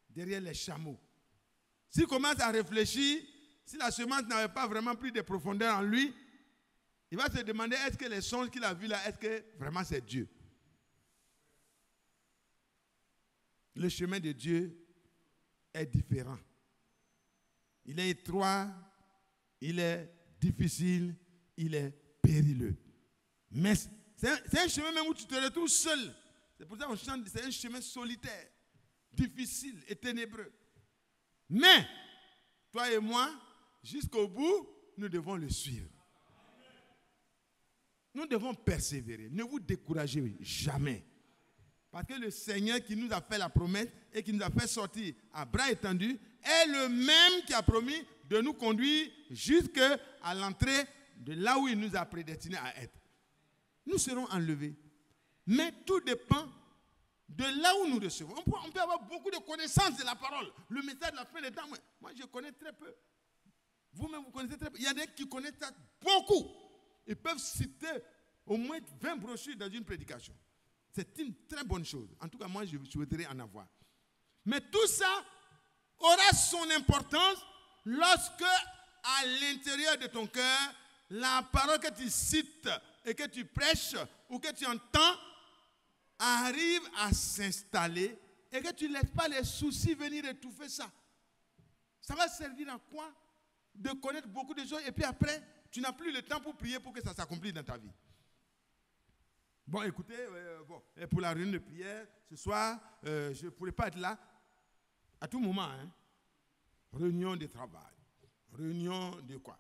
derrière les chameaux. S'il commence à réfléchir, si la semence n'avait pas vraiment pris de profondeur en lui, il va se demander, est-ce que les songes qu'il a vus là, est-ce que vraiment c'est Dieu? Le chemin de Dieu est différent. Il est étroit, il est difficile, il est périlleux. Mais c'est un chemin même où tu te retrouves seul. C'est pour ça qu'on chante, c'est un chemin solitaire, difficile et ténébreux. Mais, toi et moi, jusqu'au bout, nous devons le suivre. Nous devons persévérer. Ne vous découragez jamais. Parce que le Seigneur qui nous a fait la promesse et qui nous a fait sortir à bras étendus est le même qui a promis de nous conduire jusqu'à l'entrée de là où il nous a prédestinés à être. Nous serons enlevés. Mais tout dépend de là où nous recevons. On peut avoir beaucoup de connaissances de la parole. Le message de la fin des temps, moi je connais très peu. Vous-même vous connaissez très peu. Il y en a qui connaissent ça beaucoup. Ils peuvent citer au moins 20 brochures dans une prédication. C'est une très bonne chose. En tout cas, moi, je souhaiterais en avoir. Mais tout ça aura son importance lorsque, à l'intérieur de ton cœur, la parole que tu cites et que tu prêches ou que tu entends arrive à s'installer et que tu ne laisses pas les soucis venir étouffer ça. Ça va servir à quoi? De connaître beaucoup de choses et puis après, tu n'as plus le temps pour prier pour que ça s'accomplisse dans ta vie. Bon, écoutez, pour la réunion de prière, ce soir, je ne pourrai pas être là à tout moment. Hein. Réunion de travail. Réunion de quoi?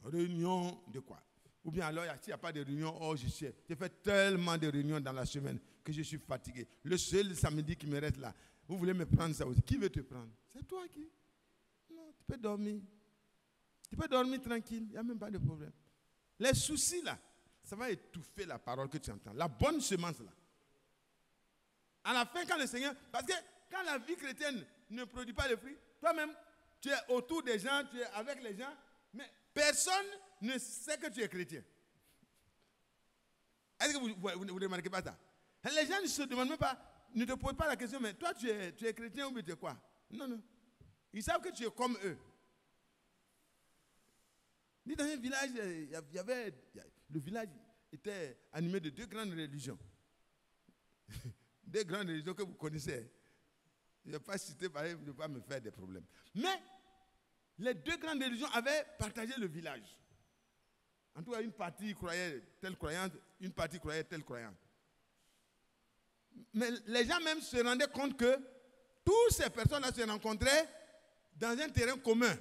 Réunion de quoi? Ou bien alors, s'il n'y a pas de réunion, j'ai fait tellement de réunions dans la semaine que je suis fatigué. Le seul samedi qui me reste là, vous voulez me prendre ça aussi. Qui veut te prendre? C'est toi qui. Non, tu peux dormir. Tu peux dormir tranquille, il n'y a même pas de problème. Les soucis là, ça va étouffer la parole que tu entends. La bonne semence là. À la fin, quand le Seigneur... Parce que quand la vie chrétienne ne produit pas de fruits, toi-même, tu es autour des gens, tu es avec les gens, mais personne ne sait que tu es chrétien. Est-ce que vous ne remarquez pas ça? Les gens ne se demandent même pas, ne te posent pas la question, mais toi tu es chrétien ou tu es quoi? Non, non. Ils savent que tu es comme eux. Dans un village, le village était animé de 2 grandes religions. 2 grandes religions que vous connaissez. Je ne vais pas citer, je ne vais pas me faire des problèmes. Mais les 2 grandes religions avaient partagé le village. En tout cas, une partie croyait telle croyante, une partie croyait telle croyante. Mais les gens même se rendaient compte que toutes ces personnes-là se rencontraient dans un terrain commun.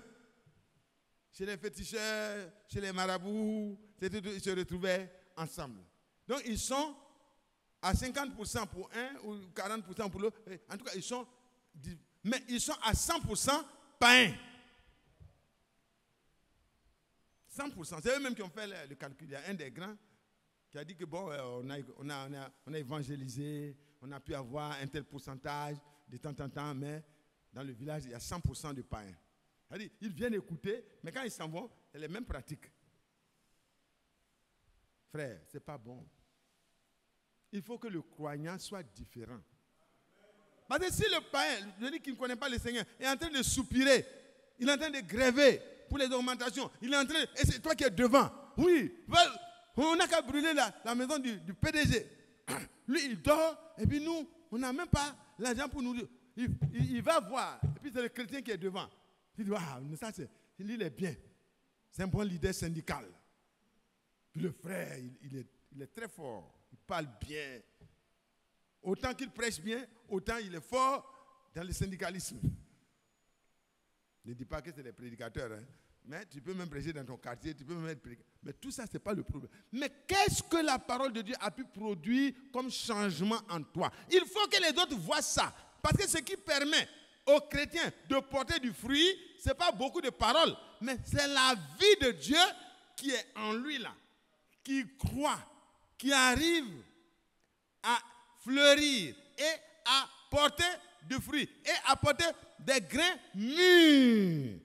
Chez les féticheurs, chez les marabouts, ils se retrouvaient ensemble. Donc ils sont à 50% pour un ou 40% pour l'autre. En tout cas, ils sont à 100% païens. 100%. C'est eux-mêmes qui ont fait le calcul. Il y a un des grands qui a dit que bon, on a évangélisé, on a pu avoir un tel pourcentage de temps en temps, mais dans le village, il y a 100% de païens. C'est-à-dire, ils viennent écouter, mais quand ils s'en vont, c'est les mêmes pratiques. Frère, ce n'est pas bon. Il faut que le croyant soit différent. Parce que si le païen, je dis qu'il ne connaît pas le Seigneur, est en train de soupirer, il est en train de gréver pour les augmentations, il est en train et c'est toi qui es devant. Oui, on n'a qu'à brûler la maison du PDG. Lui, il dort, et puis nous, on n'a même pas l'argent pour nous. Il va voir, et puis c'est le chrétien qui est devant. Il dit, waouh, ça il est bien. C'est un bon leader syndical. Puis le frère, il est très fort. Il parle bien. Autant qu'il prêche bien, autant il est fort dans le syndicalisme. Ne dis pas que c'est des prédicateurs, hein. Mais tu peux même prêcher dans ton quartier, tu peux même être prédicateur. Mais tout ça, ce n'est pas le problème. Mais qu'est-ce que la parole de Dieu a pu produire comme changement en toi? Il faut que les autres voient ça. Parce que ce qui permet aux chrétiens de porter du fruit, ce n'est pas beaucoup de paroles, mais c'est la vie de Dieu qui est en lui là, qui croit, qui arrive à fleurir et à porter du fruit et à porter des grains mûrs.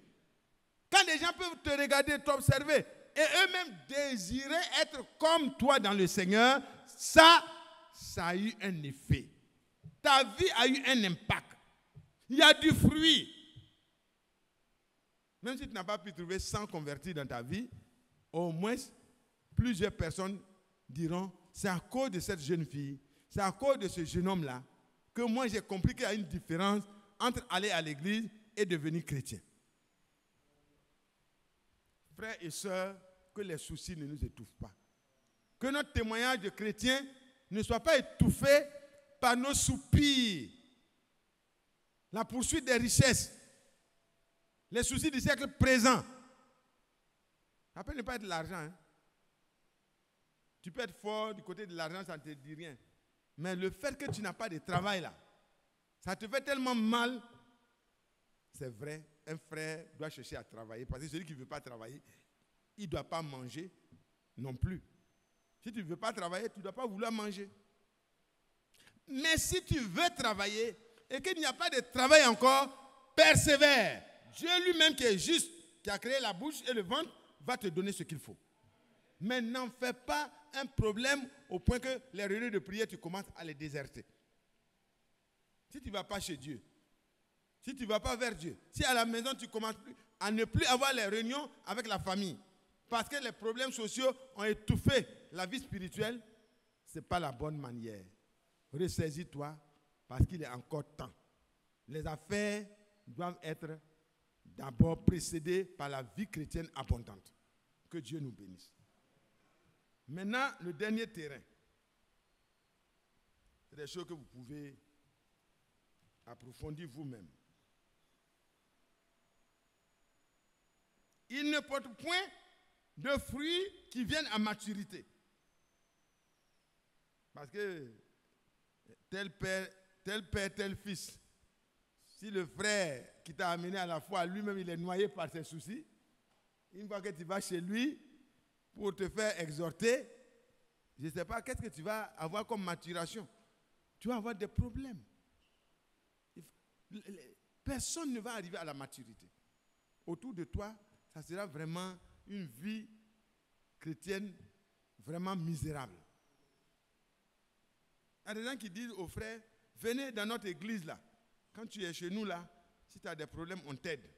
Quand les gens peuvent te regarder, t'observer et eux-mêmes désirer être comme toi dans le Seigneur, ça a eu un effet. Ta vie a eu un impact. Il y a du fruit. Même si tu n'as pas pu trouver 100 convertis dans ta vie, au moins plusieurs personnes diront, c'est à cause de cette jeune fille, c'est à cause de ce jeune homme-là que moi j'ai compris qu'il y a une différence entre aller à l'église et devenir chrétien. Frères et sœurs, que les soucis ne nous étouffent pas. Que notre témoignage de chrétien ne soit pas étouffé par nos soupirs, la poursuite des richesses, les soucis du siècle présent. Ça peut ne pas être l'argent. Hein? Tu peux être fort du côté de l'argent, ça ne te dit rien. Mais le fait que tu n'as pas de travail là, ça te fait tellement mal. C'est vrai, un frère doit chercher à travailler parce que celui qui ne veut pas travailler, il ne doit pas manger non plus. Si tu ne veux pas travailler, tu ne dois pas vouloir manger. Mais si tu veux travailler et qu'il n'y a pas de travail encore, persévère. Dieu lui-même qui est juste, qui a créé la bouche et le ventre, va te donner ce qu'il faut. Mais n'en fais pas un problème au point que les réunions de prière, tu commences à les déserter. Si tu ne vas pas chez Dieu, si tu ne vas pas vers Dieu, si à la maison tu commences à ne plus avoir les réunions avec la famille, parce que les problèmes sociaux ont étouffé la vie spirituelle, ce n'est pas la bonne manière. Ressaisis-toi parce qu'il est encore temps. Les affaires doivent être d'abord précédées par la vie chrétienne abondante. Que Dieu nous bénisse. Maintenant, le dernier terrain. C'est des choses que vous pouvez approfondir vous-même. Il ne porte point de fruits qui viennent à maturité. Parce que tel père, tel fils, si le frère qui t'a amené à la foi, lui-même il est noyé par ses soucis, une fois que tu vas chez lui pour te faire exhorter, je ne sais pas qu'est-ce que tu vas avoir comme maturation. Tu vas avoir des problèmes. Personne ne va arriver à la maturité. Autour de toi, ça sera vraiment une vie chrétienne vraiment misérable. Il y a des gens qui disent aux frères, venez dans notre église là. Quand tu es chez nous là, si tu as des problèmes, on t'aide.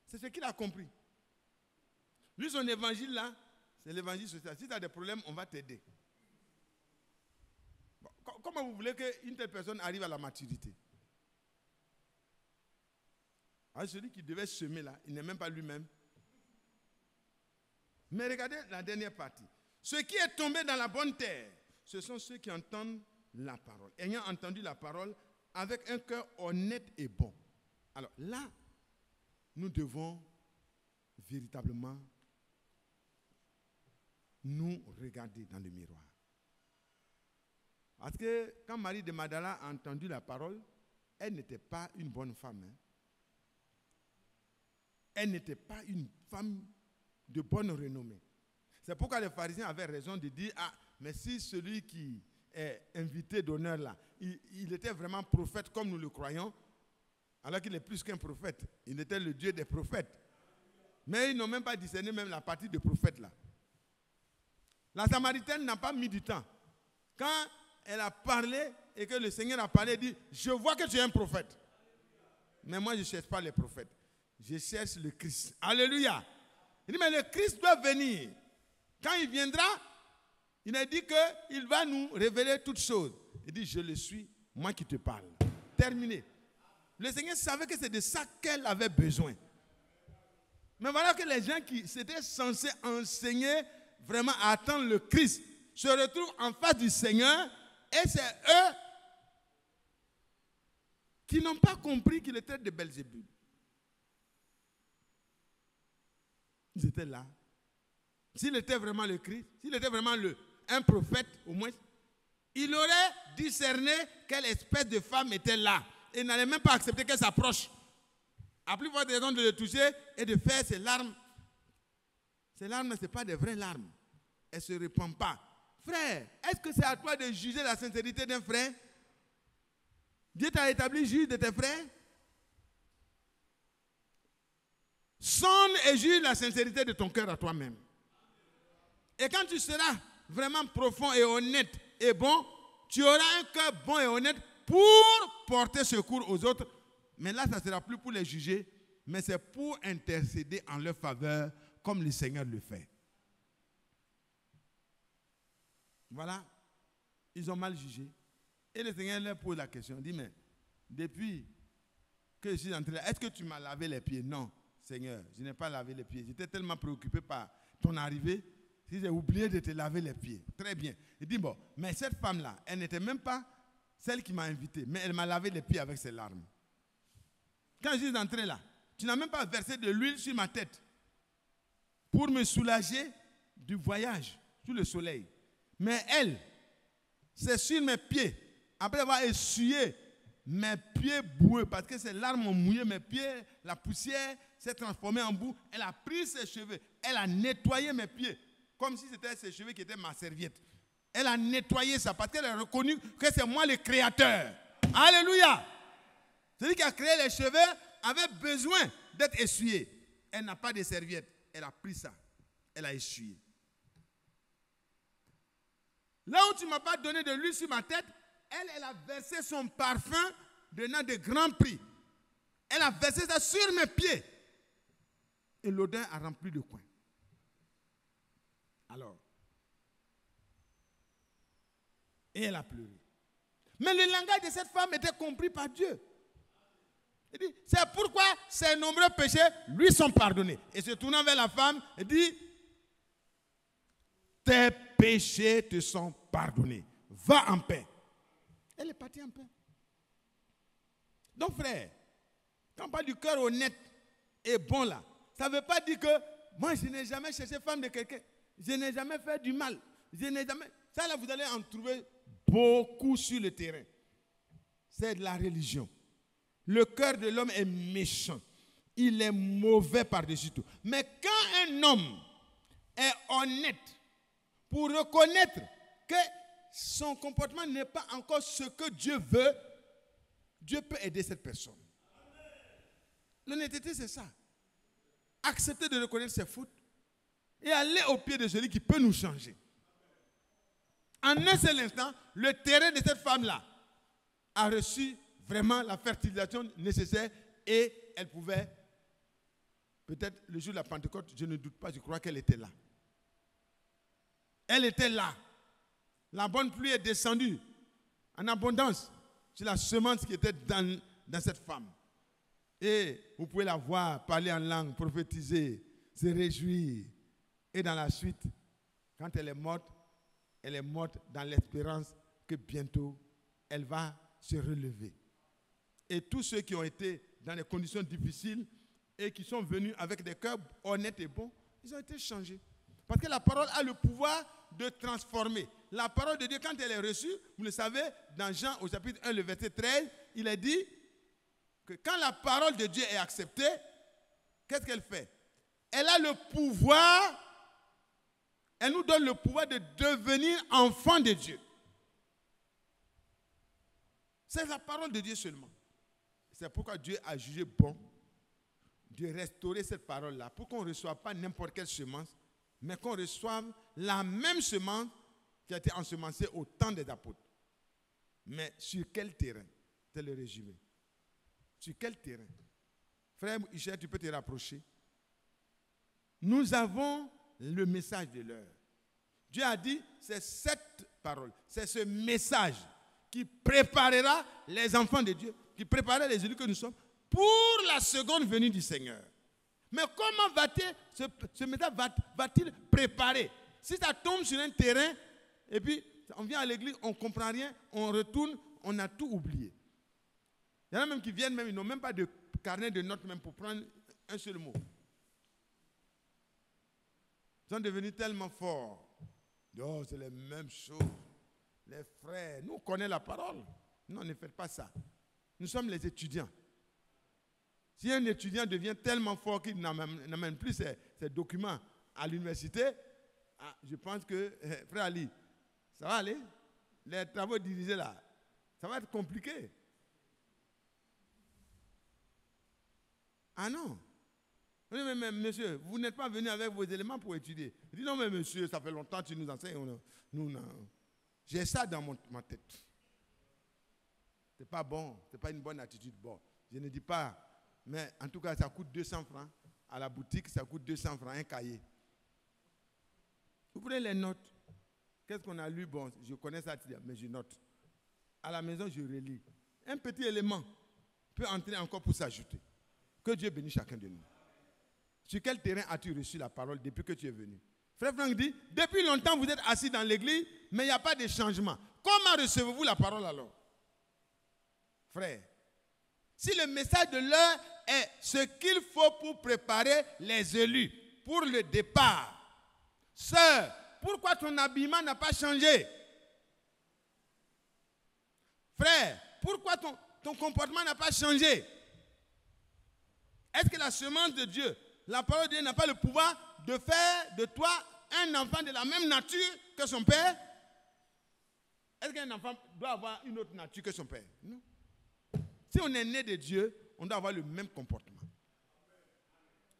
C'est ce qu'il a compris. Lui, son évangile là, c'est l'évangile social. Si tu as des problèmes, on va t'aider. Bon, comment vous voulez qu'une telle personne arrive à la maturité? Alors, celui qui devait semer là, il n'est même pas lui-même. Mais regardez la dernière partie. Ceux qui est tombé dans la bonne terre, ce sont ceux qui entendent la parole. Ayant entendu la parole avec un cœur honnête et bon. Alors là, nous devons véritablement nous regarder dans le miroir. Parce que quand Marie de Magdala a entendu la parole, elle n'était pas une bonne femme. Hein. Elle n'était pas une femme de bonne renommée. C'est pourquoi les pharisiens avaient raison de dire, ah, mais si celui qui est invité d'honneur là, il était vraiment prophète comme nous le croyons, alors qu'il est plus qu'un prophète. Il était le Dieu des prophètes. Mais ils n'ont même pas discerné même la partie de prophète là. La Samaritaine n'a pas mis du temps. Quand elle a parlé et que le Seigneur a parlé, elle dit, je vois que tu es un prophète. Mais moi, je ne cherche pas les prophètes. Je cherche le Christ. Alléluia. Il dit, mais le Christ doit venir. Quand il viendra, il a dit qu'il va nous révéler toutes choses. Il dit, je le suis, moi qui te parle. Terminé. Le Seigneur savait que c'est de ça qu'elle avait besoin. Mais voilà que les gens qui s'étaient censés enseigner vraiment à attendre le Christ se retrouvent en face du Seigneur et c'est eux qui n'ont pas compris qu'il était de Belzébul. Ils étaient là. S'il était vraiment le Christ, s'il était vraiment un prophète au moins, il aurait discerné quelle espèce de femme était là. Et n'allait même pas accepter qu'elle s'approche. À plus forte raison de le toucher et de faire ses larmes. Ces larmes, ce n'est pas des vraies larmes. Elles ne se répandent pas. Frère, est-ce que c'est à toi de juger la sincérité d'un frère? Dieu t'a établi juge de tes frères? Sonde et juge la sincérité de ton cœur à toi-même. Et quand tu seras vraiment profond et honnête et bon, tu auras un cœur bon et honnête pour porter secours aux autres. Mais là, ça ne sera plus pour les juger, mais c'est pour intercéder en leur faveur comme le Seigneur le fait. Voilà, ils ont mal jugé. Et le Seigneur leur pose la question, il dit, mais depuis que je suis entré là, est-ce que tu m'as lavé les pieds? Non, Seigneur, je n'ai pas lavé les pieds. J'étais tellement préoccupé par ton arrivée, si j'ai oublié de te laver les pieds. Très bien. Il dit, bon, mais cette femme-là, elle n'était même pas celle qui m'a invité, mais elle m'a lavé les pieds avec ses larmes. Quand je suis entré là, tu n'as même pas versé de l'huile sur ma tête pour me soulager du voyage sous le soleil. Mais elle, c'est sur mes pieds, après avoir essuyé mes pieds boueux, parce que ces larmes ont mouillé mes pieds, la poussière s'est transformée en boue, elle a pris ses cheveux, elle a nettoyé mes pieds, comme si c'était ses cheveux qui étaient ma serviette. Elle a nettoyé ça, parce qu'elle a reconnu que c'est moi le créateur. Alléluia! Celui qui a créé les cheveux avait besoin d'être essuyé. Elle n'a pas de serviette. Elle a pris ça. Elle a essuyé. Là où tu ne m'as pas donné de l'huile sur ma tête, elle a versé son parfum donnant de grands prix. Elle a versé ça sur mes pieds. Et l'odeur a rempli le coin. Alors, et elle a pleuré. Mais le langage de cette femme était compris par Dieu. Il dit, c'est pourquoi ses nombreux péchés lui sont pardonnés. Et se tournant vers la femme, il dit, tes péchés te sont pardonnés. Va en paix. Elle est partie en paix. Donc frère, quand on parle du cœur honnête et bon là, ça ne veut pas dire que moi je n'ai jamais cherché femme de quelqu'un. Je n'ai jamais fait du mal. Je n'ai jamais... Ça là, vous allez en trouver beaucoup sur le terrain. C'est de la religion. Le cœur de l'homme est méchant. Il est mauvais par-dessus tout. Mais quand un homme est honnête pour reconnaître que son comportement n'est pas encore ce que Dieu veut, Dieu peut aider cette personne. L'honnêteté, c'est ça. Accepter de reconnaître ses fautes et aller au pied de celui qui peut nous changer. En un seul instant, le terrain de cette femme-là a reçu vraiment la fertilisation nécessaire et elle pouvait, peut-être le jour de la Pentecôte, je ne doute pas, je crois qu'elle était là. Elle était là. La bonne pluie est descendue en abondance sur la semence qui était dans cette femme. Et vous pouvez la voir parler en langue, prophétiser, se réjouir. Et dans la suite, quand elle est morte dans l'espérance que bientôt, elle va se relever. Et tous ceux qui ont été dans des conditions difficiles et qui sont venus avec des cœurs honnêtes et bons, ils ont été changés. Parce que la parole a le pouvoir de transformer. La parole de Dieu, quand elle est reçue, vous le savez, dans Jean au chapitre 1, le verset 13, il est dit que quand la parole de Dieu est acceptée, qu'est-ce qu'elle fait? Elle a le pouvoir, elle nous donne le pouvoir de devenir enfants de Dieu. C'est la parole de Dieu seulement. C'est pourquoi Dieu a jugé bon de restaurer cette parole-là, pour qu'on ne reçoive pas n'importe quelle semence, mais qu'on reçoive la même semence qui a été ensemencée au temps des apôtres. Mais sur quel terrain? C'est le résumé. Sur quel terrain? Frère Michel, tu peux te rapprocher. Nous avons le message de l'heure. Dieu a dit, c'est cette parole, c'est ce message qui préparera les enfants de Dieu, qui préparera les élus que nous sommes pour la seconde venue du Seigneur. Mais comment ce message va-t-il préparer? Si ça tombe sur un terrain, et puis on vient à l'église, on ne comprend rien, on retourne, on a tout oublié. Il y en a même qui viennent, même, ils n'ont même pas de carnet de notes même pour prendre un seul mot. Ils sont devenus tellement forts. Oh, c'est les mêmes choses. Les frères, nous on connaît la parole. Non, ne faites pas ça. Nous sommes les étudiants. Si un étudiant devient tellement fort qu'il n'amène plus ses documents à l'université, je pense que, frère Ali, ça va aller? Les travaux dirigés là, ça va être compliqué. Ah non. Mais monsieur, vous n'êtes pas venu avec vos éléments pour étudier. Je dis non, mais monsieur, ça fait longtemps que tu nous enseignes. J'ai ça dans ma tête. C'est pas bon, c'est pas une bonne attitude. Bon, je ne dis pas, mais en tout cas, ça coûte 200 francs. À la boutique, ça coûte 200 francs, un cahier. Vous prenez les notes. Qu'est-ce qu'on a lu? Bon, je connais ça, mais je note. À la maison, je relis. Un petit élément peut entrer encore pour s'ajouter. Que Dieu bénisse chacun de nous. Sur quel terrain as-tu reçu la parole depuis que tu es venu? Frère Franck dit, depuis longtemps vous êtes assis dans l'église, mais il n'y a pas de changement. Comment recevez-vous la parole alors? Frère, si le message de l'heure est ce qu'il faut pour préparer les élus pour le départ, sœur, pourquoi ton habillement n'a pas changé? Frère, pourquoi ton comportement n'a pas changé? Est-ce que la semence de Dieu, la parole de Dieu n'a pas le pouvoir de faire de toi un enfant de la même nature que son père? Est-ce qu'un enfant doit avoir une autre nature que son père? Non. Si on est né de Dieu, on doit avoir le même comportement.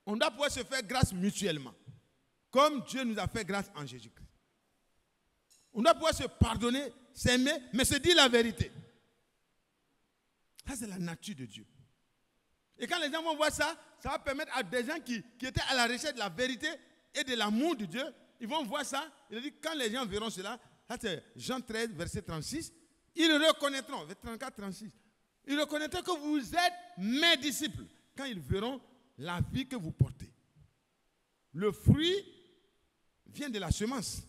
On doit pouvoir se faire grâce mutuellement. Comme Dieu nous a fait grâce en Jésus-Christ. On doit pouvoir se pardonner, s'aimer, mais se dire la vérité. Ça, c'est la nature de Dieu. Et quand les gens vont voir ça, ça va permettre à des gens qui étaient à la recherche de la vérité et de l'amour de Dieu, ils vont voir ça. Il dit, quand les gens verront cela, ça c'est Jean 13, verset 36, ils reconnaîtront, verset 34, 36, ils reconnaîtront que vous êtes mes disciples quand ils verront la vie que vous portez. Le fruit vient de la semence.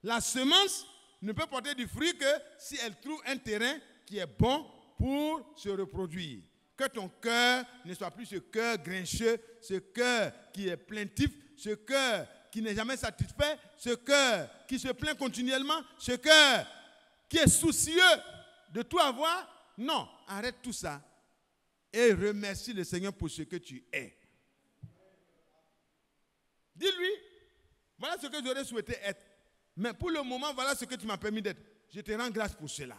La semence ne peut porter du fruit que si elle trouve un terrain qui est bon pour se reproduire. Que ton cœur ne soit plus ce cœur grincheux, ce cœur qui est plaintif, ce cœur qui n'est jamais satisfait, ce cœur qui se plaint continuellement, ce cœur qui est soucieux de tout avoir. Non, arrête tout ça et remercie le Seigneur pour ce que tu es. Dis-lui, voilà ce que j'aurais souhaité être. Mais pour le moment, voilà ce que tu m'as permis d'être. Je te rends grâce pour cela.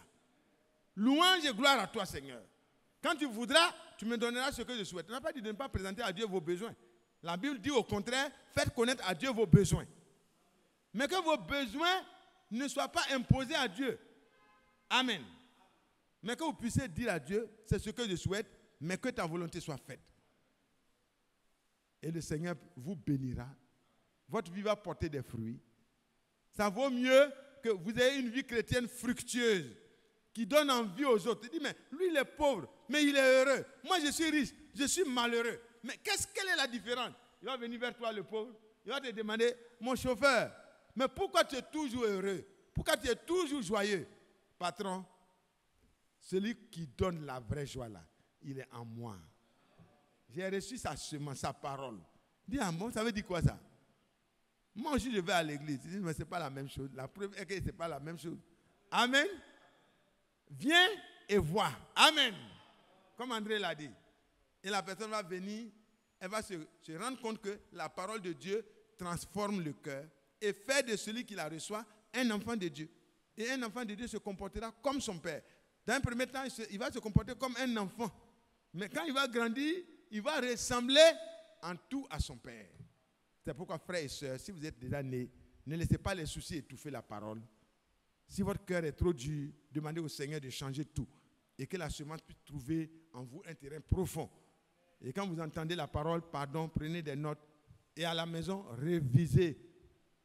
Louange et gloire à toi, Seigneur. Quand tu voudras, tu me donneras ce que je souhaite. On n'a pas dit de ne pas présenter à Dieu vos besoins. La Bible dit au contraire, faites connaître à Dieu vos besoins. Mais que vos besoins ne soit pas imposé à Dieu. Amen. Mais que vous puissiez dire à Dieu, c'est ce que je souhaite, mais que ta volonté soit faite. Et le Seigneur vous bénira. Votre vie va porter des fruits. Ça vaut mieux que vous ayez une vie chrétienne fructueuse, qui donne envie aux autres. Il dit, mais lui, il est pauvre, mais il est heureux. Moi, je suis riche, je suis malheureux. Mais quelle est la différence? Il va venir vers toi, le pauvre. Il va te demander, mon chauffeur, mais pourquoi tu es toujours heureux? Pourquoi tu es toujours joyeux? Patron, celui qui donne la vraie joie là, il est en moi. J'ai reçu sa semence, sa parole. Dis, ah bon, ça veut dire quoi ça? Moi aussi, je vais à l'église. Il dit, mais ce n'est pas la même chose. La preuve est que ce n'est pas la même chose. Amen. Viens et vois. Amen. Comme André l'a dit. Et la personne va venir, elle va se rendre compte que la parole de Dieu transforme le cœur et fait de celui qui la reçoit un enfant de Dieu. Et un enfant de Dieu se comportera comme son père. Dans un premier temps, il va se comporter comme un enfant. Mais quand il va grandir, il va ressembler en tout à son père. C'est pourquoi, frères et sœurs, si vous êtes déjà nés, ne laissez pas les soucis étouffer la parole. Si votre cœur est trop dur, demandez au Seigneur de changer tout. Et que la semence puisse trouver en vous un terrain profond. Et quand vous entendez la parole, pardon, prenez des notes. Et à la maison, révisez.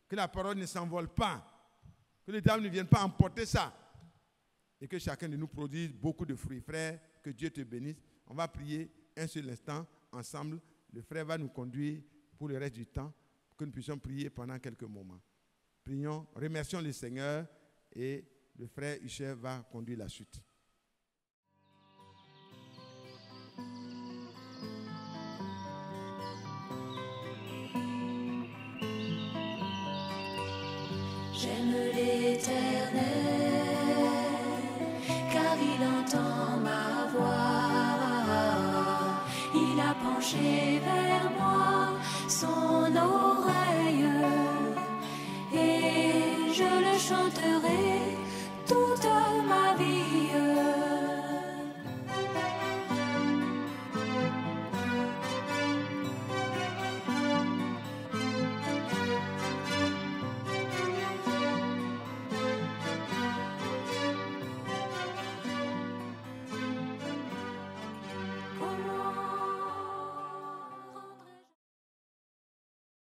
Que la parole ne s'envole pas. Que le diable ne vienne pas emporter ça. Et que chacun de nous produise beaucoup de fruits. Frère, que Dieu te bénisse. On va prier un seul instant ensemble. Le frère va nous conduire pour le reste du temps, pour que nous puissions prier pendant quelques moments. Prions, remercions le Seigneur et le frère Hichet va conduire la suite. J'aime l'Éternel, car il entend ma voix. Il a penché vers moi son oreille, et je le chanterai.